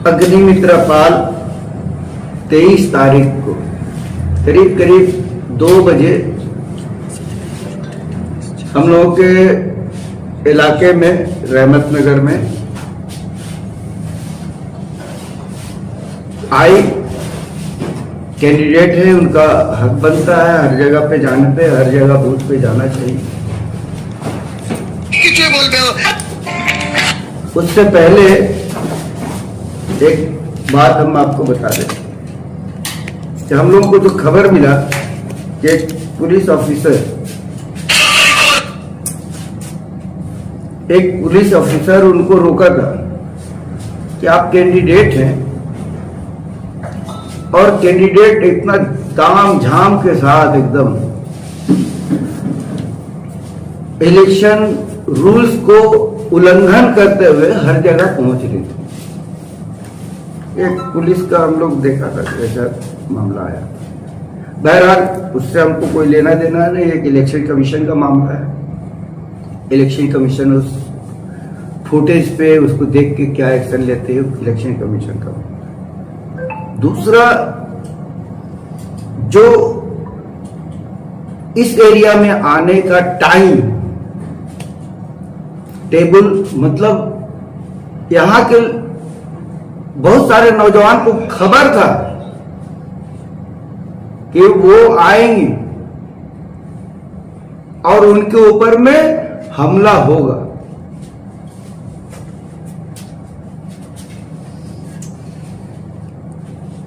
अग्निमित्र पाल 23 तारीख को करीब करीब 2 बजे हम लोगों के इलाके में रहमत नगर में आई कैंडिडेट है, उनका हक बनता है हर जगह पे जाने पे, हर जगह बूथ पे जाना चाहिए। बोलते हो? उससे पहले एक बात हम आपको बता दें कि हम लोगों को जो खबर मिला कि एक पुलिस ऑफिसर उनको रोका था कि आप कैंडिडेट हैं और कैंडिडेट इतना ताम झाम के साथ एकदम इलेक्शन रूल्स को उल्लंघन करते हुए हर जगह पहुंच रही थी। एक पुलिस का हम लोग देखा था, ऐसा मामला आया। बहरहाल उससे हमको कोई लेना देना नहीं, एक इलेक्शन कमीशन का मामला है। इलेक्शन कमीशन उस फुटेज पे उसको देख के क्या एक्शन लेते हैं, इलेक्शन कमीशन का। दूसरा, जो इस एरिया में आने का टाइम टेबल, मतलब यहां के बहुत सारे नौजवान को खबर था कि वो आएंगे और उनके ऊपर में हमला होगा।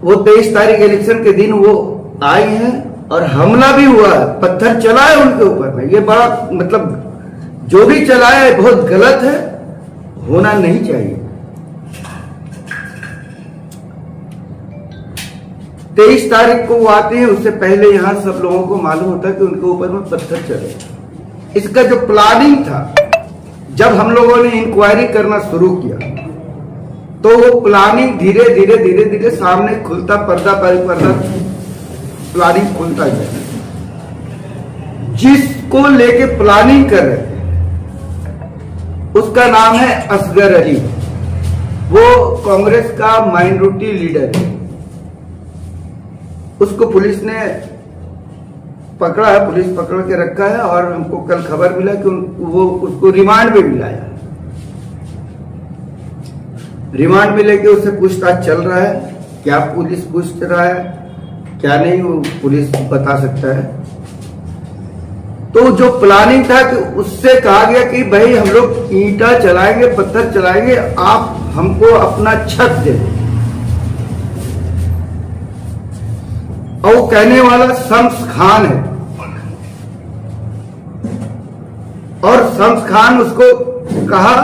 वो 23 तारीख इलेक्शन के दिन वो आए हैं और हमला भी हुआ, पत्थर चला है उनके ऊपर में। ये बड़ा मतलब जो भी चला है बहुत गलत है, होना नहीं चाहिए। 23 तारीख को वो आते हैं, उससे पहले यहां सब लोगों को मालूम होता है कि उनके ऊपर में पत्थर चले। इसका जो प्लानिंग था, जब हम लोगों ने इंक्वायरी करना शुरू किया तो वो प्लानिंग धीरे धीरे सामने खुलता, पर्दा प्लानिंग खुलता गया। जिसको लेके प्लानिंग कर रहे थे उसका नाम है असगर अली। वो कांग्रेस का माइनॉरिटी लीडर है। उसको पुलिस ने पकड़ा है, पुलिस पकड़ के रखा है और हमको कल खबर मिला कि वो उसको रिमांड में मिलाया। रिमांड में लेके उससे पूछताछ चल रहा है। क्या पुलिस पूछ रहा है क्या नहीं, वो पुलिस बता सकता है। तो जो प्लानिंग था कि उससे कहा गया कि भाई हम लोग ईंटा चलाएंगे, पत्थर चलाएंगे, आप हमको अपना छत दे। और वो कहने वाला शम्स खान है और शम्स खान उसको कहा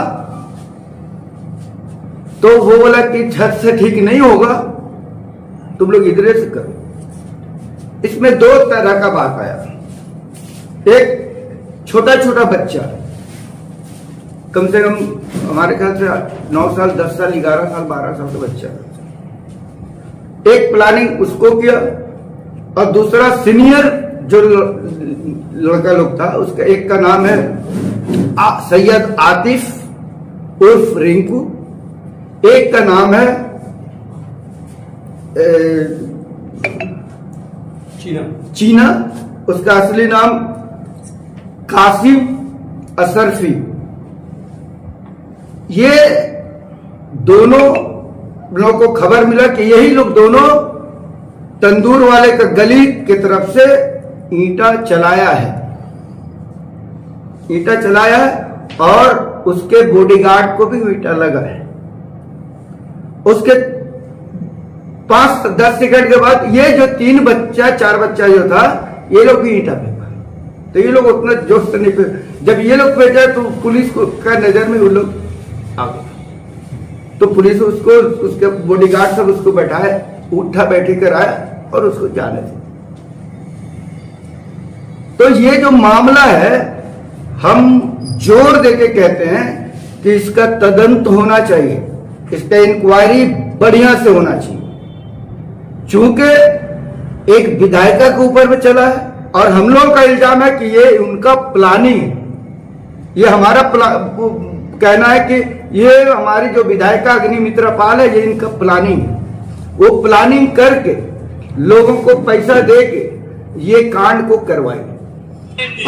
तो वो बोला कि छत से ठीक नहीं होगा, तुम लोग इधर से करो। इसमें 2 तरह का बात आया। एक छोटा बच्चा, कम से कम हमारे ख्याल से 9 साल, 10 साल, 11 साल, 12 साल का बच्चा, एक प्लानिंग उसको किया और दूसरा सीनियर जो लड़का लोग था, उसका एक का नाम है सैयद आतिफ उर्फ रिंकू, एक का नाम है चीना, उसका असली नाम कासिम असरफी। ये दोनों लोगों को खबर मिला कि यही लोग दोनों तंदूर वाले का गली की तरफ से ईंटा चलाया है और उसके बॉडीगार्ड को भी ईंटा लगा है। उसके 5-10 सेकंड के बाद ये जो 4 बच्चा जो था, ये लोग भी ईंटा फेंका। तो ये लोग उतना जोश से नहीं फेंका। जब ये लोग फेंका तो पुलिस को का नजर में वो लोग आ गए। तो पुलिस उसको, उसके बॉडीगार्ड सब उसको बैठाए, उठा बैठे कर आया और उसको जाने दिया। तो ये जो मामला है, हम जोर देके कहते हैं कि इसका तदंत होना चाहिए, इसका इंक्वायरी बढ़िया से होना चाहिए। चूंकि एक विधायिका के ऊपर में चला है और हम लोगों का इल्जाम है कि ये उनका प्लानिंग है, ये हमारा कहना है कि ये हमारी जो विधायिका अग्निमित्रा पाल है, ये इनका प्लानिंग है। वो प्लानिंग करके लोगों को पैसा दे के ये कांड को करवाए।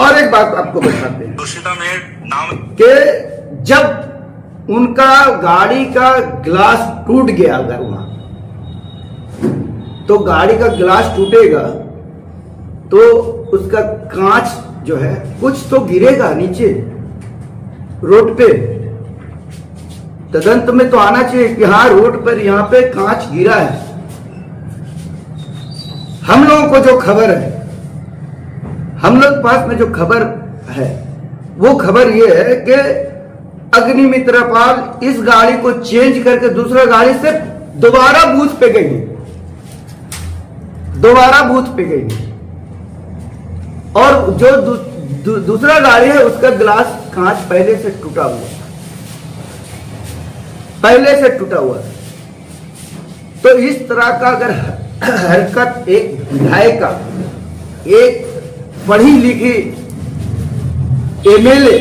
और एक बात आपको बताते हैं कि जब उनका गाड़ी का ग्लास टूट गया, अगर वहां तो गाड़ी का ग्लास टूटेगा तो उसका कांच जो है कुछ तो गिरेगा नीचे रोड पे। तदंत में तो आना चाहिए कि हाँ रोड पर यहाँ पे कांच गिरा है। हम लोगों को जो खबर है, हम लोग पास में जो खबर है वो खबर ये है कि अग्निमित्रा पाल इस गाड़ी को चेंज करके दूसरा गाड़ी से दोबारा बूथ पे गई, दोबारा बूथ पे गई। और जो दूसरा गाड़ी है उसका ग्लास कांच पहले से टूटा हुआ, पहले से टूटा हुआ। तो इस तरह का अगर हरकत एक विधायिका, एक पढ़ी लिखी एमएलए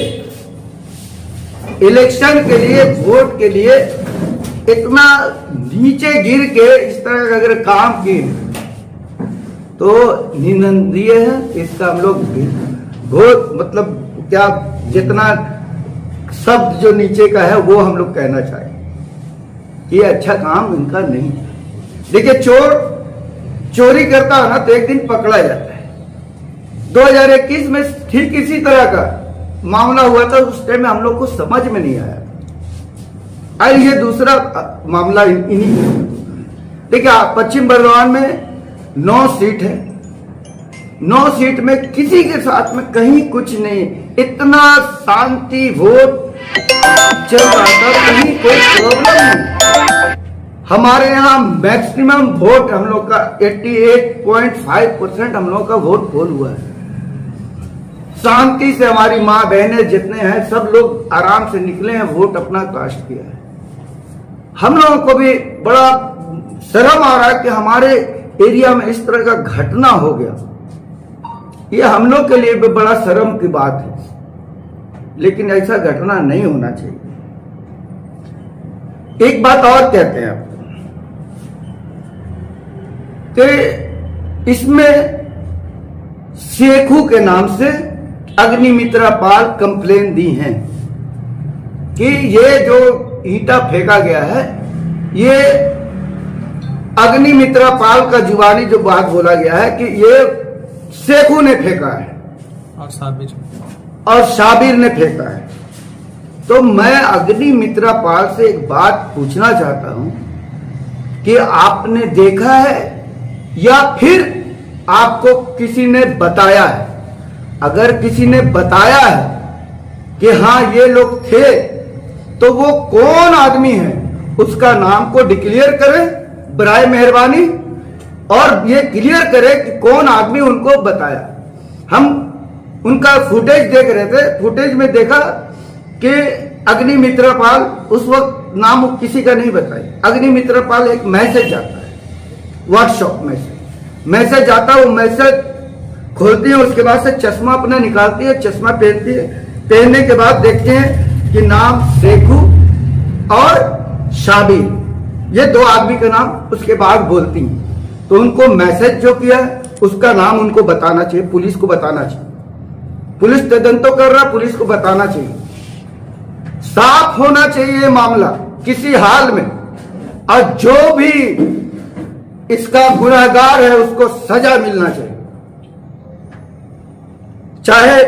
इलेक्शन के लिए, वोट के लिए इतना नीचे गिर के इस तरह का अगर काम किए तो निंदनीय है। इसका हम लोग बहुत मतलब क्या, जितना शब्द जो नीचे का है वो हम लोग कहना चाहें, ये अच्छा काम इनका नहीं है। देखिए, चोर चोरी करता है ना तो एक दिन पकड़ा जाता है। 2021 में ठीक इसी तरह का मामला हुआ था, उस टाइम में हम लोग को समझ में नहीं आया। और ये दूसरा मामला इन्हीं। देखिए, पश्चिम बर्धमान में 9 सीट है, 9 सीट में किसी के साथ में कहीं कुछ नहीं, इतना शांति वोट चल रहा था, कहीं कोई प्रॉब्लम नहीं। हमारे यहाँ मैक्सिमम वोट हम लोग का 88.5% हम लोग का वोट पोल हुआ है। शांति से हमारी माँ बहनें जितने हैं सब लोग आराम से निकले हैं, वोट अपना कास्ट किया है। हम लोगों को भी बड़ा शर्म आ रहा है कि हमारे एरिया में इस तरह का घटना हो गया। ये हम लोग के लिए भी बड़ा शर्म की बात है, लेकिन ऐसा घटना नहीं होना चाहिए। एक बात और कहते हैं आपको कि इसमें शेखू के नाम से अग्निमित्रा पाल कंप्लेन दी हैं कि ये जो ईंटा फेंका गया है, ये अग्निमित्रा पाल का जुबानी जो बात बोला गया है कि ये शेखू ने फेंका है और साबिर ने फेंका है। तो मैं अग्निमित्रा पाल से एक बात पूछना चाहता हूं कि आपने देखा है या फिर आपको किसी ने बताया है? अगर किसी ने बताया है कि हाँ ये लोग थे, तो वो कौन आदमी है उसका नाम को डिक्लेयर करें बराए मेहरबानी, और ये क्लियर करे कि कौन आदमी उनको बताया। हम उनका फुटेज देख रहे थे, फुटेज में देखा कि अग्निमित्रा पाल उस वक्त नाम किसी का नहीं बताया। अग्निमित्रा पाल एक मैसेज आता है, व्हाट्सएप मैसेज आता है, वो मैसेज खोलती है, उसके बाद से चश्मा अपना निकालती है, चश्मा पहनती है, पहनने के बाद देखते हैं कि नाम शेखू और साबिर, ये 2 आदमी का नाम उसके बाद बोलती हैं। तो उनको मैसेज जो किया उसका नाम उनको बताना चाहिए, पुलिस को बताना चाहिए। पुलिस तदंतो कर रहा, पुलिस को बताना चाहिए, साफ होना चाहिए ये मामला किसी हाल में। और जो भी इसका गुनहगार है उसको सजा मिलना चाहिए। चाहे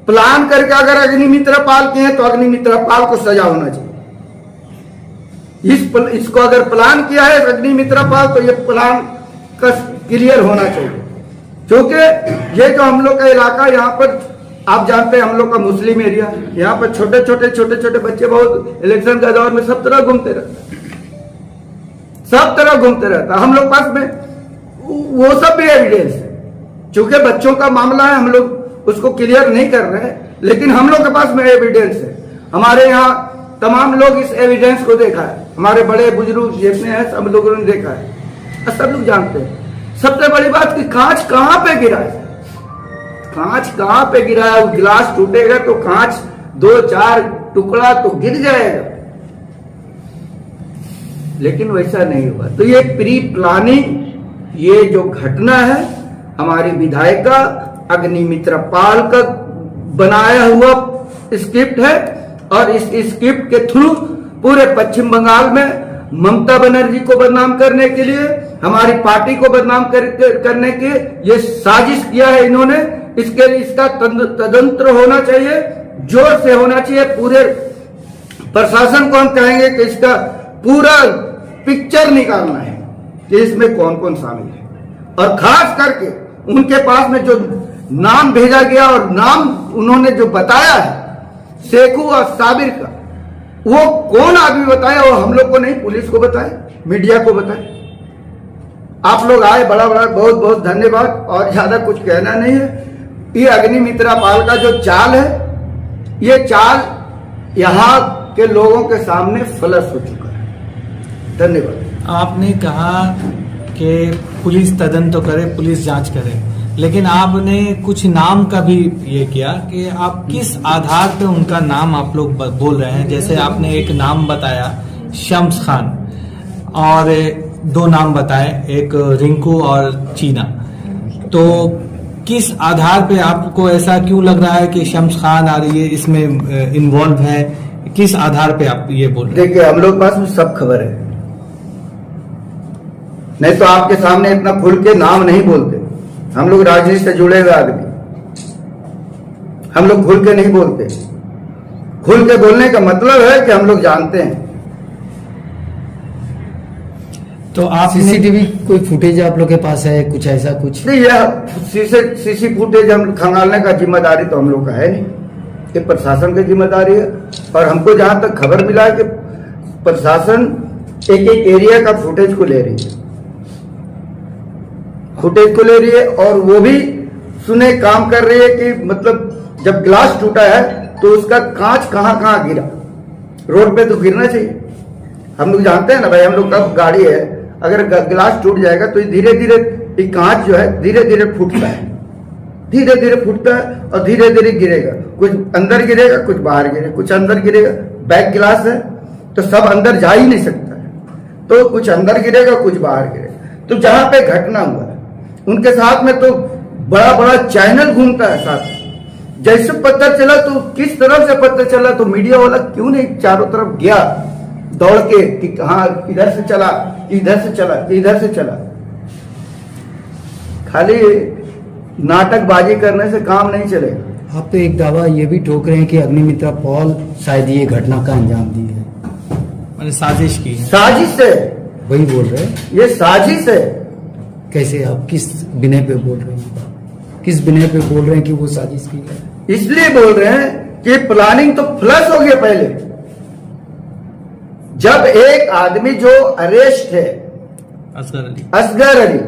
प्लान करके अगर अग्निमित्रा पाल के हैं तो अग्निमित्रा पाल को सजा होना चाहिए। इसको अगर प्लान किया है अग्निमित्रा पाल तो ये प्लान का क्लियर होना चाहिए। क्योंकि ये जो हम लोग का इलाका, यहाँ पर आप जानते हैं हम लोग का मुस्लिम एरिया, यहाँ पर छोटे छोटे बच्चे बहुत इलेक्शन का दौर में सब तरह घूमते रहते, सब तरह घूमते रहता। हम लोग पास में वो सब भी एविडेंस है। चूंकि बच्चों का मामला है, हम लोग उसको क्लियर नहीं कर रहे हैं, लेकिन हम लोग के पास में एविडेंस है। हमारे यहाँ तमाम लोग इस एविडेंस को देखा है, हमारे बड़े बुजुर्ग जितने हैं सब लोगों ने देखा है, सब लोग जानते हैं। सबसे बड़ी बात कि कांच कहां पे गिरा है, कांच कहां पे गिरा है। गिलास टूटेगा तो कांच 2-4 टुकड़ा तो गिर जाएगा, लेकिन वैसा नहीं हुआ। तो ये प्री प्लानिंग, ये जो घटना है हमारी विधायिका अग्निमित्रा पाल का बनाया हुआ स्क्रिप्ट है, और इस स्क्रिप्ट के थ्रू पूरे पश्चिम बंगाल में ममता बनर्जी को बदनाम करने के लिए, हमारी पार्टी को बदनाम करने के ये साजिश किया है इन्होंने। इसके लिए इसका तदंत्र होना चाहिए, जोर से होना चाहिए। पूरे प्रशासन को हम कहेंगे कि इसका पूरा पिक्चर निकालना है कि इसमें कौन कौन शामिल है, और खास करके उनके पास में जो नाम भेजा गया और नाम उन्होंने जो बताया है शेखू और साबिर का, वो कौन आदमी बताया, वो हम लोग को नहीं, पुलिस को बताए, मीडिया को बताए। आप लोग आए, बड़ा बड़ा बहुत बहुत धन्यवाद, और ज्यादा कुछ कहना नहीं है। ये अग्निमित्रा पाल का जो चाल है, ये चाल यहाँ के लोगों के सामने फ्लश हो चुका है। धन्यवाद। आपने कहा कि पुलिस तदंत तो करे, पुलिस जांच करे, लेकिन आपने कुछ नाम का भी ये किया कि आप किस आधार पे उनका नाम आप लोग बोल रहे हैं। जैसे आपने एक नाम बताया शम्स खान, और दो नाम बताए, एक रिंकू और चीना। तो किस आधार पे आपको ऐसा क्यों लग रहा है कि शम्स खान और ये इसमें इन्वॉल्व है? किस आधार पे आप ये बोल रहे हैं? देखिए, हम लोग पास में सब खबर है, नहीं तो आपके सामने इतना खुल के नाम नहीं बोलते। हम लोग राजनीति से जुड़े हुए आदमी, हम लोग खुल के नहीं बोलते। खुल के बोलने का मतलब है कि हम लोग जानते हैं। तो आप सीसीटीवी कोई फुटेज आप लोग के पास है, कुछ ऐसा कुछ? नहीं, यह सीसी फुटेज हम खंगालने का जिम्मेदारी तो हम लोग का है नहीं, ये प्रशासन की जिम्मेदारी है। और हमको जहां तक खबर मिला है कि प्रशासन एक एक एरिया का फुटेज को ले रही है, और वो भी सुने काम कर रही है कि मतलब जब ग्लास टूटा है तो उसका कांच कहां कहां गिरा। रोड पे तो गिरना चाहिए, हम लोग जानते हैं ना भाई, हम लोग का गाड़ी है, अगर ग्लास टूट जाएगा तो धीरे धीरे ये कांच जो है धीरे धीरे फूटता है, धीरे धीरे फूटता है और धीरे धीरे गिरेगा। कुछ अंदर गिरेगा, कुछ बाहर गिरेगा, कुछ अंदर गिरेगा। बैक ग्लास है तो सब अंदर जा ही नहीं सकता है, तो कुछ अंदर गिरेगा, कुछ बाहर गिरेगा। तो जहां पे घटना हुआ है उनके साथ में तो बड़ा बड़ा चैनल घूमता है साथ। जैसे पता चला तो किस तरफ से पता चला, तो मीडिया वाला क्यों नहीं चारों तरफ गया दौड़ के कि हाँ इधर से चला, इधर से चला, इधर से चला। खाली नाटकबाजी करने से काम नहीं चलेगा। आप तो एक दावा ये भी ठोक रहे हैं कि अग्निमित्रा पॉल शायद ये घटना का अंजाम दी है, मैंने साजिश की है। साजिश है, वही बोल रहे हैं। ये साजिश है। कैसे, आप किस बिना पे बोल रहे हैं? किस बिना पे बोल रहे हैं कि वो साजिश की है? इसलिए बोल रहे हैं कि प्लानिंग तो फ्लश हो गया पहले। जब एक आदमी जो अरेस्ट है असगर अली,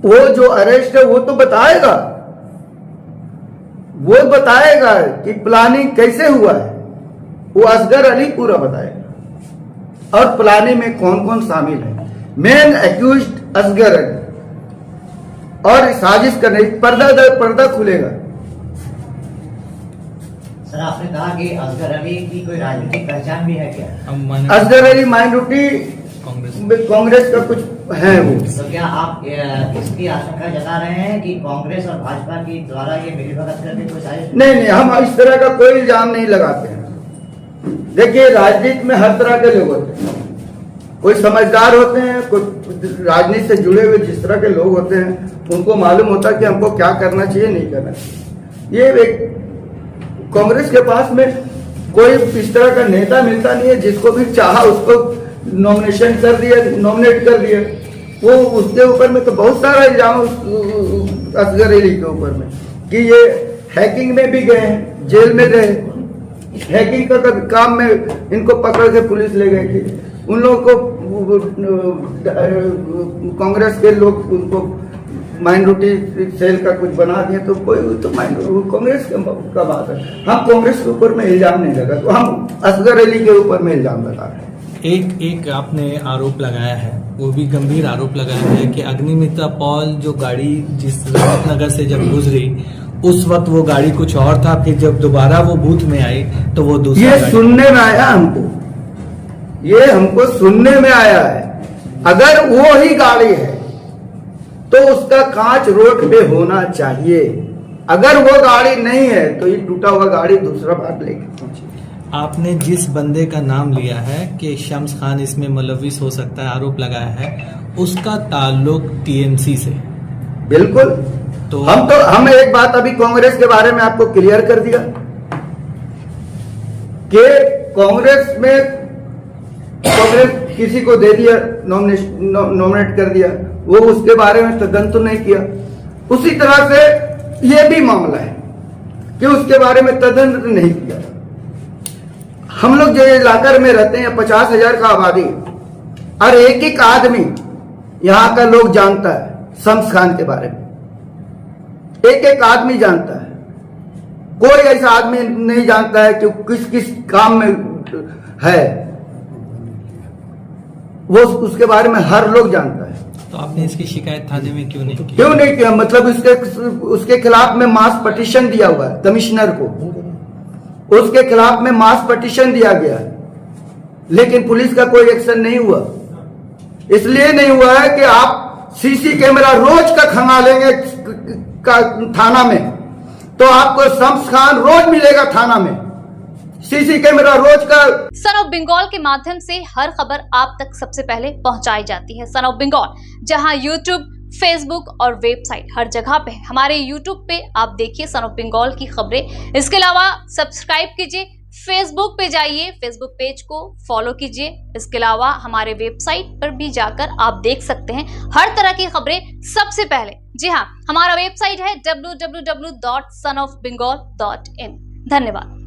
वो जो अरेस्ट है वो तो बताएगा, वो बताएगा कि प्लानिंग कैसे हुआ है, वो असगर अली पूरा बताएगा। और प्लानिंग में कौन कौन शामिल है, मेन एक्यूज्ड असगर अली, और साजिश करने पर्दा खुलेगा। सर, आपने कहा कि असगर अली की कोई राजनीतिक पहचान भी है क्या? असगर अली माइनॉरिटी कांग्रेस का कुछ है वो। तो क्या आप इसकी आशंका जता रहे हैं कि कांग्रेस और भाजपा की द्वारा ये मिलीभगत करके कोई साजिश? नहीं, हम इस तरह का कोई इल्जाम नहीं लगाते हैं। देखिए, राजनीति में हर तरह के लोग होते हैं, कोई समझदार होते हैं, कोई राजनीति से जुड़े हुए जिस तरह के लोग होते हैं उनको मालूम होता है कि हमको क्या करना चाहिए, नहीं करना चाहिए। ये एक कांग्रेस के पास में कोई इस तरह का नेता मिलता नहीं है, जिसको भी चाहा उसको नॉमिनेट कर दिया। वो उसके ऊपर में तो बहुत सारा इल्जाम असगर अली के ऊपर में कि ये हैकिंग में भी गए हैं, जेल में गए, हैकिंग का काम में इनको पकड़ के पुलिस ले गई थी। उन लोगों को कांग्रेस के लोग उनको माइनॉरिटी सेल का कुछ बना दिए, तो कोई तो कांग्रेस का बात है। हम कांग्रेस के ऊपर में इल्जाम नहीं लगा, तो हम असगर अली के ऊपर में इल्जाम लगा रहे हैं। एक आपने आरोप लगाया है, वो भी गंभीर आरोप लगाया है कि अग्निमित्रा पॉल जो गाड़ी जिस नगर से जब गुजरी उस वक्त वो गाड़ी कुछ और था, फिर जब दोबारा वो बूथ में आई तो वो दूसरा ये गाड़ी। सुनने में आया हमको, ये हमको सुनने में आया है। अगर वो ही गाड़ी है तो उसका कांच रोड पे होना चाहिए। अगर वो गाड़ी नहीं है तो ये टूटा हुआ गाड़ी दूसरा बात लेके पहुंचे। आपने जिस बंदे का नाम लिया है कि शम्स खान इसमें मुलविस हो सकता है, आरोप लगाया है, उसका ताल्लुक टीएमसी से। बिल्कुल। तो हम एक बात अभी कांग्रेस के बारे में आपको क्लियर कर दिया कि कांग्रेस किसी को दे दिया, नॉमिनेट कर दिया, वो उसके बारे में तदंत नहीं किया। उसी तरह से ये भी मामला है कि उसके बारे में तदंत नहीं किया। हम लोग जो इलाके में रहते हैं 50,000 का आबादी, और एक एक आदमी यहाँ का लोग जानता है शम्स खान के बारे में, एक एक आदमी जानता है। कोई ऐसा आदमी नहीं जानता है कि किस किस काम में है, वो उसके बारे में हर लोग जानता है। तो आपने इसकी शिकायत थाने में क्यों नहीं की? क्यों नहीं किया? मतलब उसके खिलाफ में मास पटिशन दिया हुआ है कमिश्नर को, उसके खिलाफ में मास पटिशन दिया गया है, लेकिन पुलिस का कोई एक्शन नहीं हुआ। इसलिए नहीं हुआ है कि आप सीसी कैमरा रोज का खंगालेंगे थाना में तो आपको शम्स खान रोज मिलेगा थाना में, सीसी कैमरा रोज का। सन ऑफ बंगाल के माध्यम से हर खबर आप तक सबसे पहले पहुंचाई जाती है। सन ऑफ बंगाल, जहां यूट्यूब, फेसबुक और वेबसाइट हर जगह पे। हमारे यूट्यूब पे आप देखिए सन ऑफ बंगाल की खबरें। इसके अलावा सब्सक्राइब कीजिए, फेसबुक पे जाइए, फेसबुक पेज को फॉलो कीजिए। इसके अलावा हमारे वेबसाइट पर भी जाकर आप देख सकते हैं हर तरह की खबरें सबसे पहले। जी हाँ, हमारा वेबसाइट है www.sonofbengal.in। धन्यवाद।